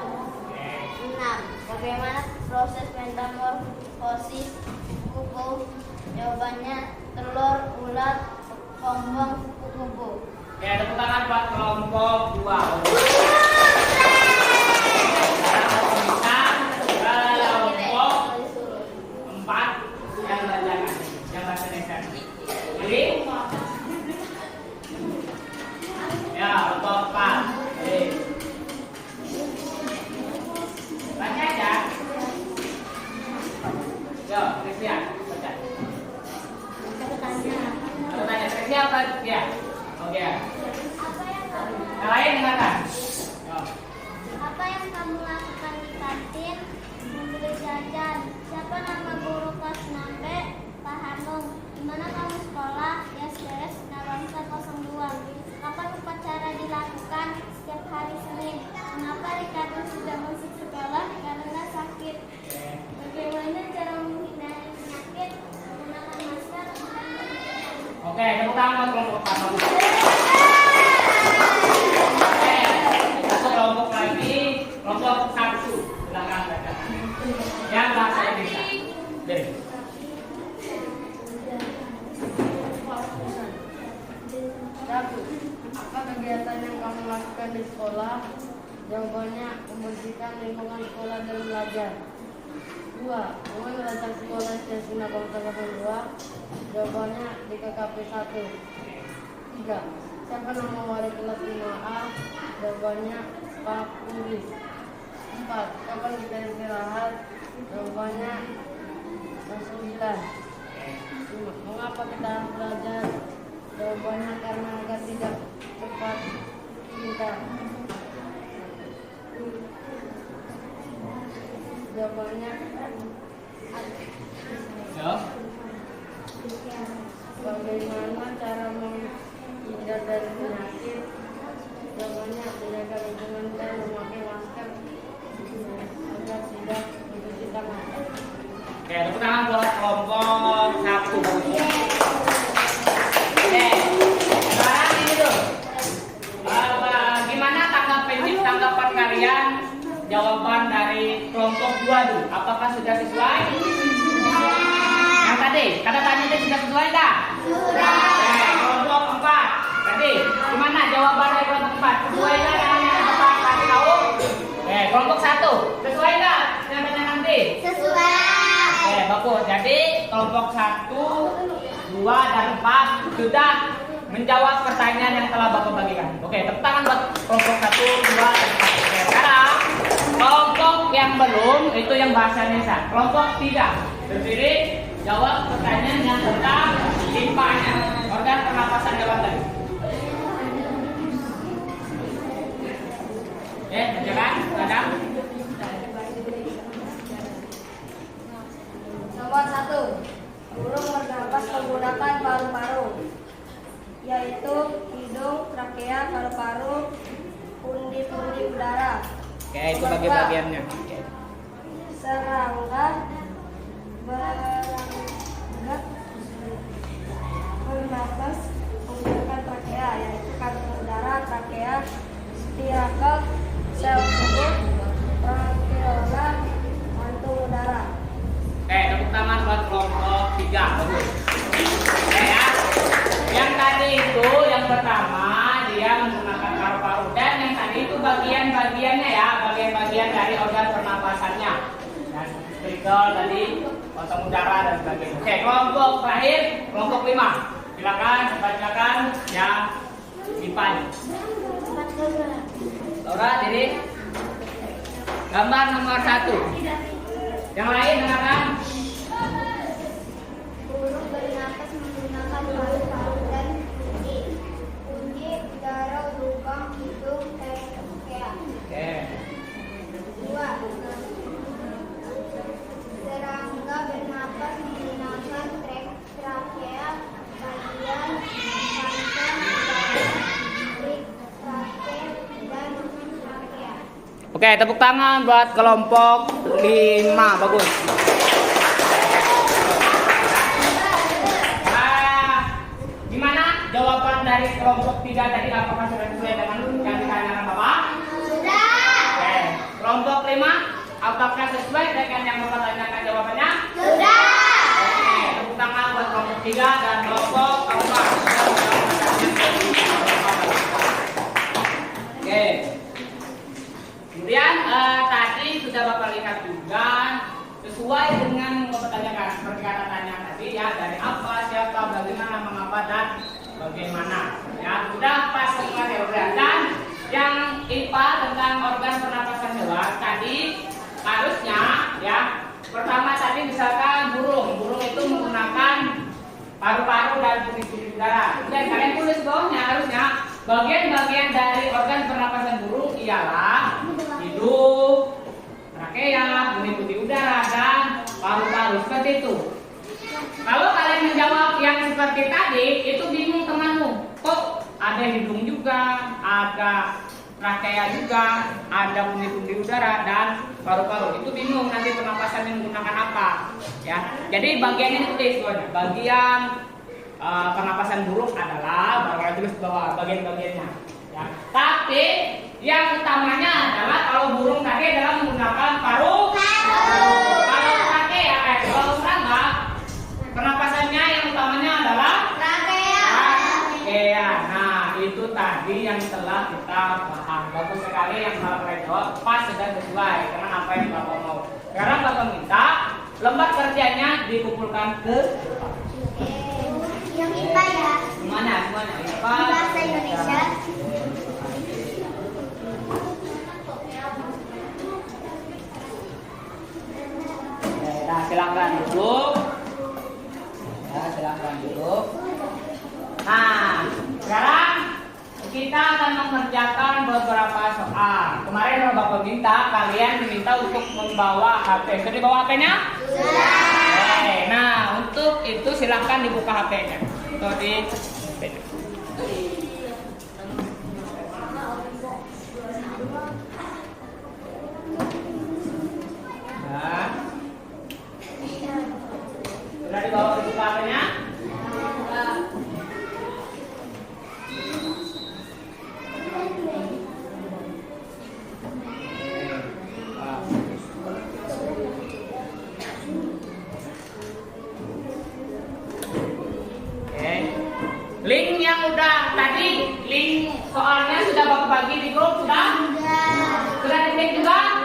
6. Bagaimana proses metamorfosis kupu? Jawabannya telur, ulat, pombong, kupu-kupu. Oke, tepuk tangan buat kelompok 2. Kelompok 4 yang belajar yang bahasa Indonesia. Jadi, ya kelompok 4. Jadi, baca aja. Yo, Krisya, baca. Aku tanya, Krisya apa dia? Oke. Yang lain dengarkan. Yo. Apa yang kamu lakukan di kantin? Membeli jajan. Siapa nama guru kelas 6B? Pak Hanung. Di mana kamu sekolah? YSDS Nabangsa 02. Kapan upacara dilakukan? Setiap hari Senin. Mengapa Ricardo sudah masuk sekolah? Karena sakit. Bagaimana cara menghindari penyakit? Menggunakan masker. Oke, tepuk tangan buat kelompok 4. Satu kelompok lagi, kelompok 1. Silakan bacakan. Yang bahasa Indonesia. Deh. Satu, apa kegiatan yang kamu lakukan di sekolah? Jawabannya membersihkan lingkungan sekolah dan belajar. 2. Kamu belajar sekolah SD Nabangsa 02? Jawabannya di KKP 1. 3. Siapa nama wali kelas 5A? Jawabannya Pak Uris. 4. Kapan kita istirahat? Jawabannya jam 9. 5. Mengapa kita harus belajar? Jawabannya karena agar tidak cepat cinta. Jawabannya Yo. bagaimana cara menghindar dari penyakit? Jawabannya menjaga lingkungan dan memakai masker agar tidak mencuci tangan. Oke, tepuk tangan buat kelompok 1. Oke, sekarang ini tuh. Gimana tanggapan kalian jawaban dari kelompok 2 tuh? Apakah sudah sesuai? Yang tadi, kata tanya itu sudah sesuai enggak? Sudah. Kelompok 4. Tadi, gimana jawaban dari kelompok 4? Sesuai enggak dengan yang Bapak kasih tahu? Kelompok 1. Sesuai enggak yang tanya nanti? Sesuai. Bagus. Jadi kelompok 1, 2, dan 4 sudah menjawab pertanyaan yang telah Bapak bagikan. Oke, tepuk tangan buat kelompok 1, 2, dan 4. Oke, sekarang kelompok yang belum itu yang bahasa Indonesia. Kelompok 3 berdiri jawab pertanyaan yang tentang limpahnya organ pernapasan hewan tadi. Bacakan, Adam. Nomor 1. Burung bernapas menggunakan paru-paru, yaitu hidung, trakea, paru-paru, pundi-pundi udara. Oke, itu bagi-bagiannya. Serangga bernapas menggunakan trakea, yaitu kantong udara, trakea, spirakel, sel tubuh, trakeola, kantung udara. Oke, tepuk tangan buat kelompok 3. Bagus. Oke ya. Yang tadi itu yang pertama dia menggunakan paru-paru, dan yang tadi itu bagian-bagiannya ya, bagian-bagian dari organ pernapasannya. Dan spirakel tadi pasang udara dan sebagainya. Oke, kelompok terakhir, kelompok 5. Silakan bacakan yang IPA-nya. Laura, jadi gambar nomor 1. Yang lain dengarkan. Burung bernapas menggunakan paru-paru dan kunci udara lubang hidung trakea. Oke. 2. Serangga bernapas menggunakan trakea bagian panjang dari trakea dan trakea. Oke, tepuk tangan buat kelompok 5. Bagus. Gimana jawaban dari kelompok 3 tadi? Apakah sudah sesuai dengan yang ditanyakan Bapak? Sudah. Oke. Kelompok 5, apakah sesuai dengan yang Bapak tanyakan jawabannya? Sudah. Oke, tepuk tangan buat kelompok 3 dan kelompok 4. Oke. Kemudian tadi sudah Bapak lihat juga sesuai dengan yang Bapak tanyakan seperti kata tanya tadi ya, dari apa, siapa, bagaimana, mengapa dan bagaimana. Ya, sudah pas semua ya udah. Dan yang IPA tentang organ pernapasan hewan tadi harusnya ya, pertama tadi misalkan burung itu menggunakan paru-paru dan puri-puri udara. Dan kalian tulis bawahnya harusnya bagian-bagian dari organ pernapasan burung ialah hidung, trakea, puri-puri udara dan paru-paru, seperti itu. Kalau kalian menjawab yang seperti tadi, itu bingung temanmu. Kok ada hidung juga, ada trakea juga, ada puri-puri udara dan paru-paru. Itu bingung nanti pernapasan menggunakan apa. Ya, jadi bagian ini tulis bagian pernapasan burung adalah baru tulis bawah bagian-bagiannya. Ya. Tapi yang utamanya adalah kalau burung tadi adalah menggunakan paru. Kalau trakea, kalau serangga pernapasannya yang utamanya adalah trakea. Nah, itu tadi yang telah kita bahas. Bagus sekali yang Bapak jawab, pas sudah sesuai dengan apa yang Bapak mau. Sekarang Bapak minta lembar kerjanya dikumpulkan ke Yang IPA ya. semuanya. Bahasa Indonesia. Nah, silakan duduk. Ya, silakan duduk. Nah, sekarang kita akan mengerjakan beberapa soal. Kemarin Bapak minta kalian diminta untuk membawa HP. Sudah dibawa HP-nya? Sudah. Oke, nah untuk itu silahkan dibuka HP-nya. Atau di HP-nya. Nah, sudah dibawa dibuka HP-nya? Link yang udah tadi, link soalnya sudah Bapak bagi di grup, sudah? Sudah diklik juga?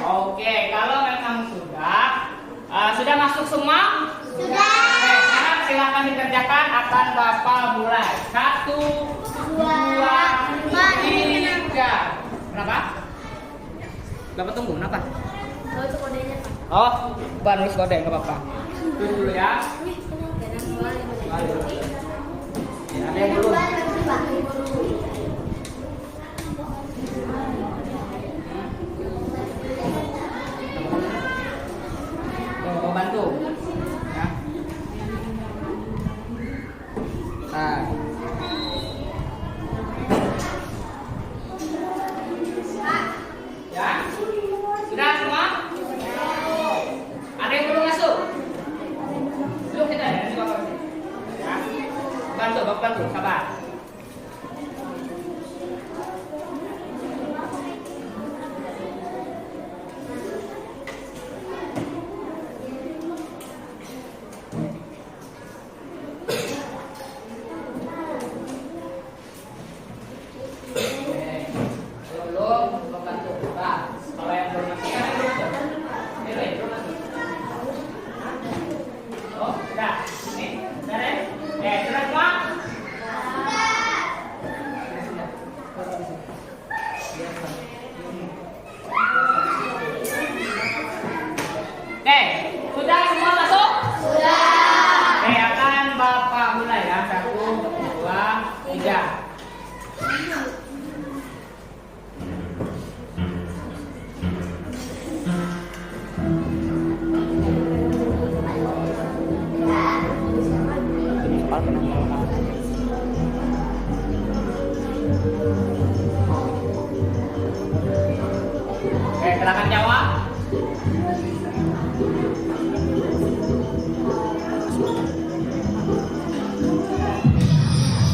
Oke, kalau memang sudah masuk semua? Sudah. Oke, sekarang silakan dikerjakan, akan Bapak mulai. 1, 2, 3. Kenapa? Bapak tunggu, kenapa? Oh, itu kodenya, Pak. Oh, Bapak nulis kode, nggak apa-apa. Tunggu dulu ya. Ada yang belum? Mau bantu? Ya. Nah. Ya? Sudah semua? Ada yang belum masuk? Belum kita ya? Bapak bantu, sabar. Belum, Bapak bantu. Kalau yang belum masuk, kan belum masuk. Ya. Oke, silakan jawab.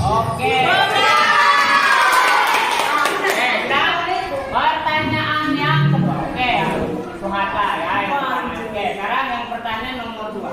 Oke. Dan pertanyaan yang kedua. Oke, Suhata ya yang pertama. Oke, sekarang yang pertanyaan nomor 2.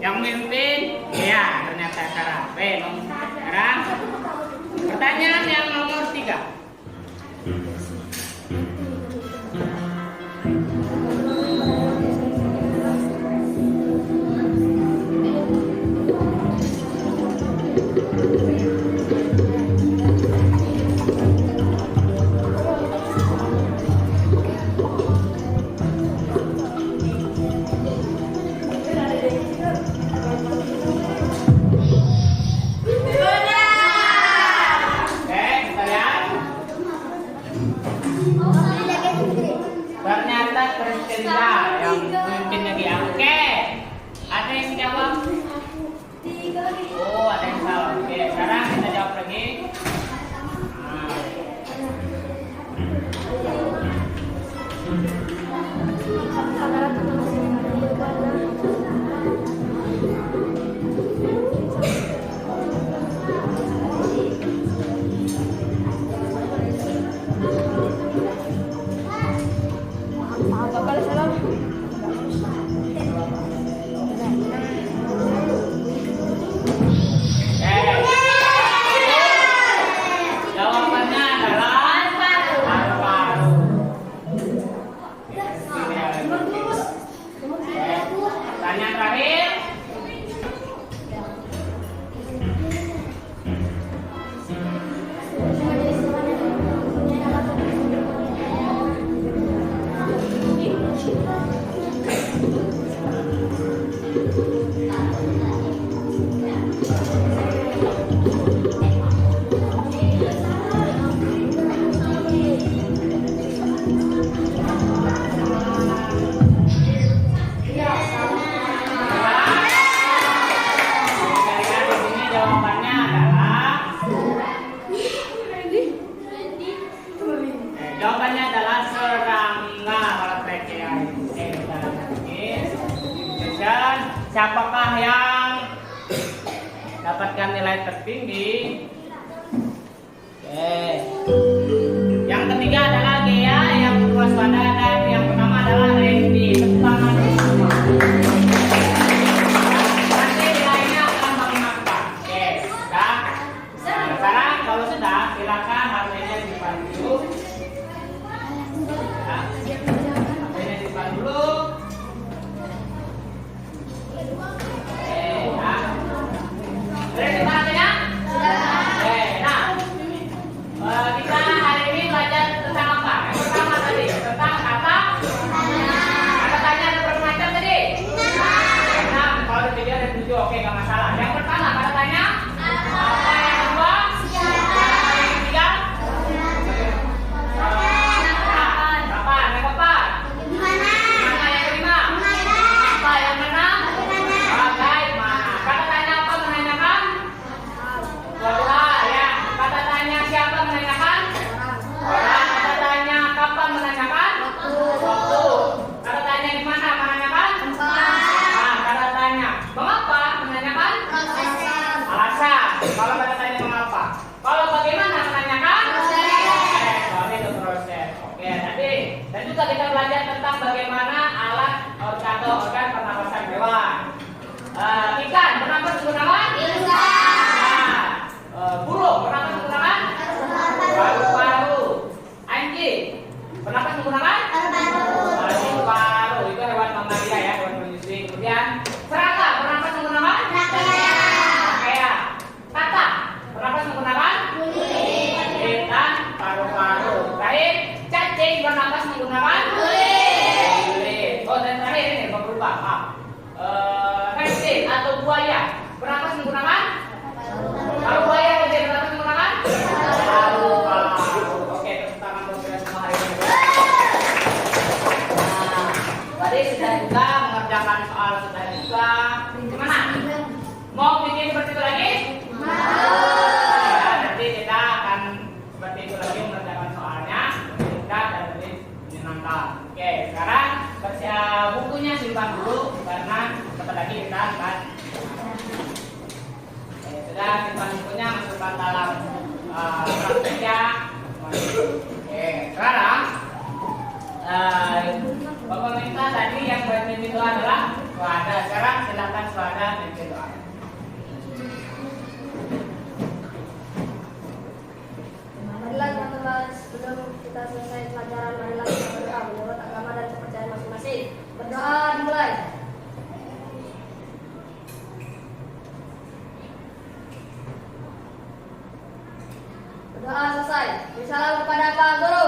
Yang mimpin, ya ternyata Sarah. Sekarang pertanyaan yang nomor 3. Ternyata Kristinda yang memimpin lagi. Oke, ada yang jawab? Oh, ada yang salah. Oke, sekarang kita jawab lagi. Jawabannya adalah paru-paru. Pertanyaan terakhir. Jawabannya adalah serangga kalau trachea. Dan siapakah yang dapatkan nilai tertinggi? Oke. Yang ketiga adalah Gea, yang waspada, dan yang pertama adalah Randy. Tepuk tangan semua. Nanti nilainya akan makin apa? Oke, sudah. Nah, sekarang kalau sudah, silakan HP-nya disimpan dulu. HP-nya disimpan dulu. Sudah disimpan ya? Oke, nah, kita hari ini belajar tentang apa? Yang pertama tadi tentang kata. Kata tanya ada berapa macam tadi? 6. Kalau di video ada 7, oke nggak masalah. Yang pertama kata tanya. Apa yang kedua? Apa yang ketiga? Kapan? Yang keempat? Gimana yang kelima? Apa yang keenam? Bagaimana? Kata tanya apa menanyakan? Dua ya. Kata tanya siapa menanyakan? Orang. Kata tanya kapan menanyakan? Waktu. Kata tanya di mana menanyakan? Nah, kata tanya mengapa menanyakan? Alasan. Kalau kata tanya mengapa. Kalau bagaimana menanyakan? Kalau itu proses. Oke, nanti dan juga kita belajar tentang bagaimana alat atau organ pernapasan hewan. Ikan lupa. Maaf. Reptil atau buaya. Berapa menggunakan? Kalau buaya reptil berapa menggunakan? Oke, tepuk tangan buat kita semua hari ini. Nah, tadi sudah juga mengerjakan soal sudah juga. Gimana? Mau bikin seperti itu lagi? Ya, nanti kita akan seperti itu lagi mengerjakan soalnya. Kita dan lebih menyenangkan. Oke, sekarang bukunya simpan dulu karena sebentar lagi kita akan. Sudah simpan bukunya, masukkan dalam prakteknya. Oke, sekarang Bapak minta tadi yang bermimpi itu adalah Swada. Sekarang silakan Swada mimpi doa. Marilah teman-teman, sebelum kita selesai pelajaran, marilah kita berdoa menurut agama dan kepercayaan masing-masing. Berdoa dimulai. Berdoa selesai. Bersalam kepada Pak Guru.